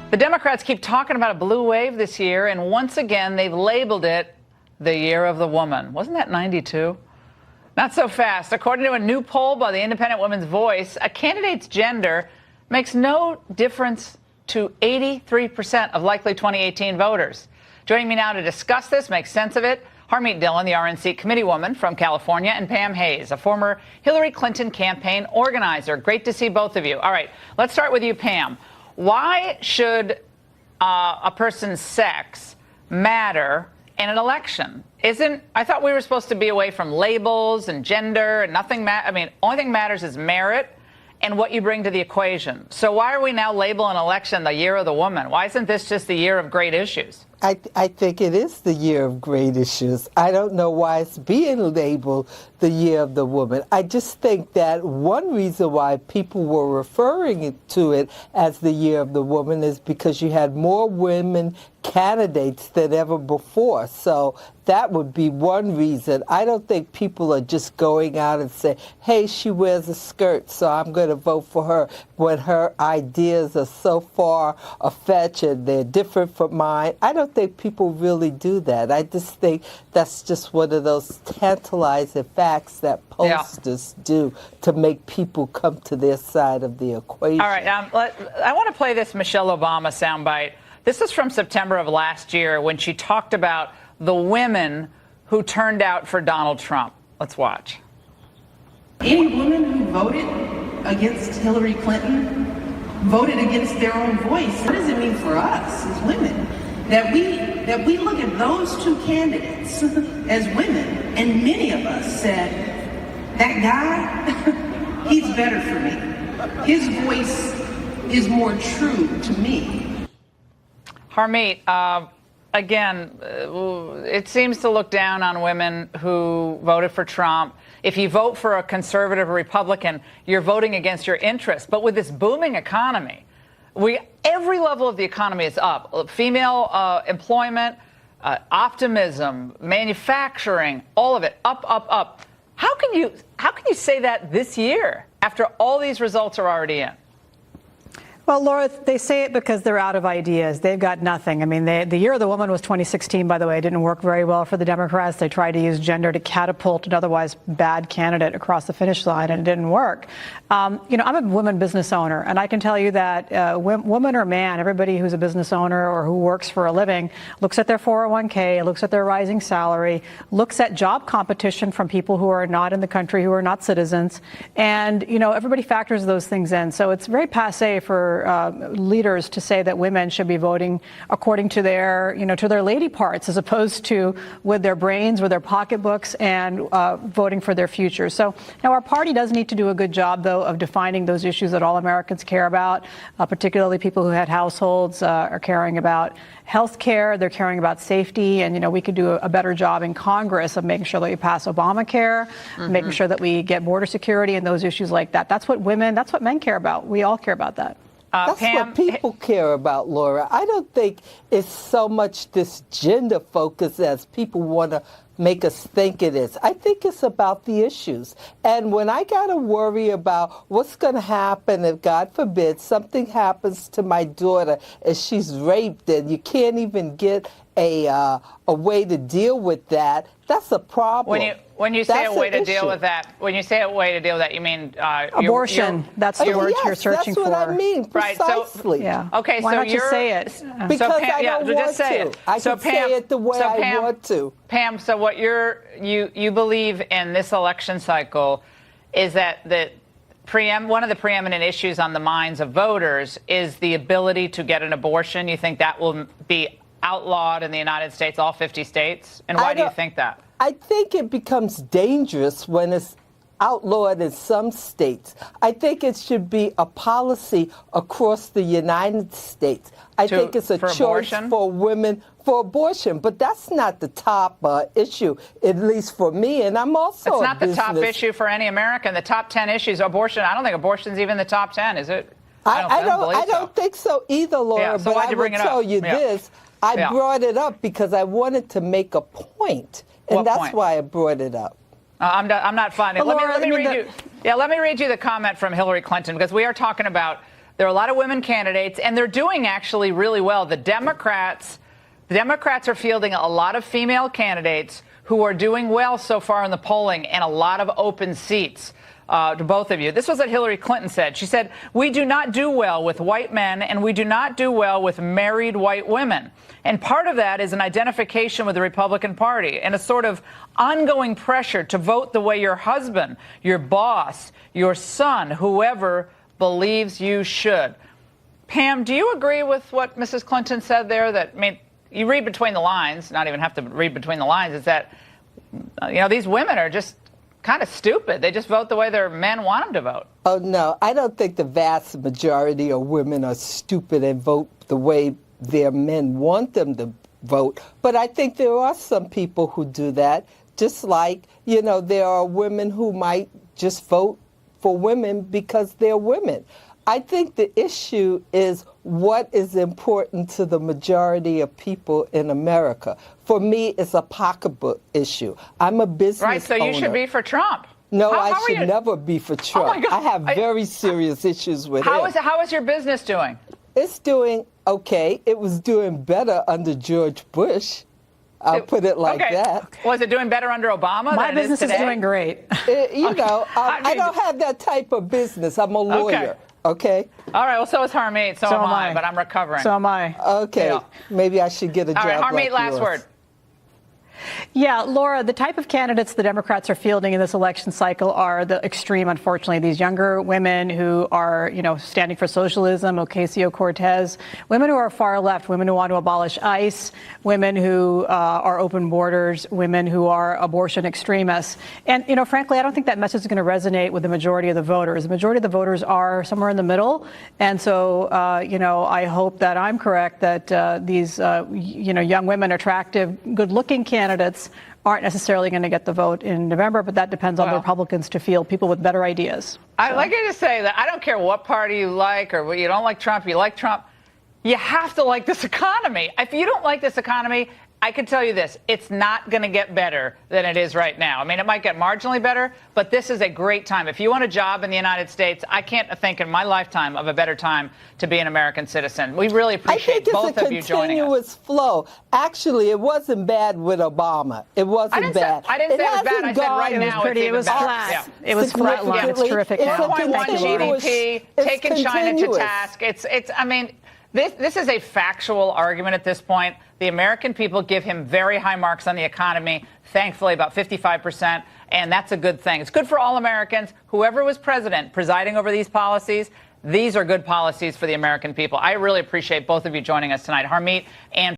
The Democrats keep talking about a blue wave this year, and once again, they've labeled it the year of the woman. Wasn't that 92? Not so fast. According to a new poll by the Independent Women's Voice, a candidate's gender makes no difference to 83% of likely 2018 voters. Joining me now to discuss this, make sense of it, Harmeet Dillon, the RNC committeewoman from California, and Pam Hayes, a former Hillary Clinton campaign organizer. Great to see both of you. All right, let's start with you, Pam. Why should a person's sex matter in an election? I thought we were supposed to be away from labels and gender and nothing. Only thing matters is merit and what you bring to the equation. So why are we now labeling an election the year of the woman? Why isn't this just the year of great issues? I think it is the year of great issues. I don't know why it's being labeled the year of the woman. I just think that one reason why people were referring to it as the year of the woman is because you had more women candidates than ever before. So that would be one reason. I don't think people are just going out and say, hey, she wears a skirt, so I'm going to vote for her, when her ideas are so far-fetched and they're different from mine. I don't think people really do that. I just think that's just one of those tantalizing facts that posters do to make people come to their side of the equation. All right, I want to play this Michelle Obama soundbite. This is from September of last year when she talked about the women who turned out for Donald Trump. Let's watch. Any woman who voted against Hillary Clinton voted against their own voice. What does it mean for us as women that we look at those two candidates as women, and many of us said, that guy, he's better for me. His voice is more true to me. Harmeet, again, it seems to look down on women who voted for Trump. If you vote for a conservative or Republican, you're voting against your interests. But with this booming economy, every level of the economy is up. Female employment, optimism, manufacturing, all of it up, up, up. How can you say that this year after all these results are already in? Well, Laura, they say it because they're out of ideas. They've got nothing. I mean, the year of the woman was 2016, by the way. It didn't work very well for the Democrats. They tried to use gender to catapult an otherwise bad candidate across the finish line, and it didn't work. I'm a woman business owner, and I can tell you that woman or man, everybody who's a business owner or who works for a living looks at their 401k, looks at their rising salary, looks at job competition from people who are not in the country, who are not citizens, and, everybody factors those things in. So it's very passé for leaders to say that women should be voting according to their, to their lady parts, as opposed to with their brains, with their pocketbooks, and voting for their future. So now our party does need to do a good job, though, of defining those issues that all Americans care about, particularly people who had households are caring about health care, they're caring about safety, and, we could do a better job in Congress of making sure that we pass Obamacare, making sure that we get border security and those issues like that. That's what men care about. We all care about that. That's Pam, what people care about, Laura. I don't think it's so much this gender focus as people want to make us think it is. I think it's about the issues. And when I got to worry about what's going to happen if, God forbid, something happens to my daughter and she's raped and you can't even get a way to deal with that, that's a problem. When you say a way to deal with that, you mean abortion. That's the word you're searching for. That's what I mean, precisely. Yeah. Okay, why not just say it? Because so Pam, I don't want just say to. it. I can say it the way I want to. Pam, so what you believe in this election cycle is that one of the preeminent issues on the minds of voters is the ability to get an abortion. You think that will be outlawed in the United States, all 50 states? And why do you think that? I think it becomes dangerous when it's outlawed in some states. I think it should be a policy across the United States. I think it's a choice for women for abortion, but that's not the top issue, at least for me. And I'm also It's not the top issue for any American. The top 10 issues, abortion. I don't think abortion's even the top 10, is it? I don't think so either, Laura. Yeah, so but why'd I you will bring it tell up? you this. I brought it up because I wanted to make a point. And that's why I brought it up. I'm not finding it. Let me read you the comment from Hillary Clinton, because we are talking about There are a lot of women candidates, and they're doing actually really well. The Democrats are fielding a lot of female candidates who are doing well so far in the polling, and a lot of open seats. To both of you. This was what Hillary Clinton said. She said, "We do not do well with white men, and we do not do well with married white women." And part of that is an identification with the Republican Party and a sort of ongoing pressure to vote the way your husband, your boss, your son, whoever believes you should. Pam, do you agree with what Mrs. Clinton said there? That, I mean, you read between the lines, not even have to read between the lines, is that, these women are just kind of stupid. They just vote the way their men want them to vote. Oh, no, I don't think the vast majority of women are stupid and vote the way their men want them to vote. But I think there are some people who do that, just like, there are women who might just vote for women because they're women. I think the issue is what is important to the majority of people in America. For me, it's a pocketbook issue. I'm a business owner. Right, so you should be for Trump. No, I should never be for Trump. Oh my God. I have very serious issues with him. How is your business doing? It's doing okay. It was doing better under George Bush. I'll put it like that. Okay. Was it doing better under Obama? My than business it is is today? doing great. I don't have that type of business. I'm a lawyer. Okay. All right. Well, so is Harmeet. So am I. But I'm recovering. So am I. Okay. Yeah. Maybe I should get a job. All right, Harmeet, like last yours. word. Yeah, Laura, the type of candidates the Democrats are fielding in this election cycle are the extreme, unfortunately. These younger women who are, standing for socialism, Ocasio-Cortez, women who are far left, women who want to abolish ICE, women who are open borders, women who are abortion extremists. And, frankly, I don't think that message is going to resonate with the majority of the voters. The majority of the voters are somewhere in the middle. And so, I hope that I'm correct that these, young women, attractive, good-looking candidates aren't necessarily going to get the vote in November, but that depends on the Republicans to field people with better ideas. I'd like to say that I don't care what party you like or you don't like Trump, you like Trump. You have to like this economy. If you don't like this economy, I can tell you this, it's not going to get better than it is right now. I mean, it might get marginally better, but this is a great time. If you want a job in the United States, I can't think in my lifetime of a better time to be an American citizen. We really appreciate both of you joining us. I think it's a continuous flow. Actually, it wasn't bad with Obama. It wasn't bad. I didn't say it was bad. I said right now it was flat. Yeah. It was flat line. It's terrific now. 4.1 GDP, taking China to task. This is a factual argument at this point. The American people give him very high marks on the economy, thankfully about 55%, and that's a good thing. It's good for all Americans. Whoever was president presiding over these policies, these are good policies for the American people. I really appreciate both of you joining us tonight. Harmeet and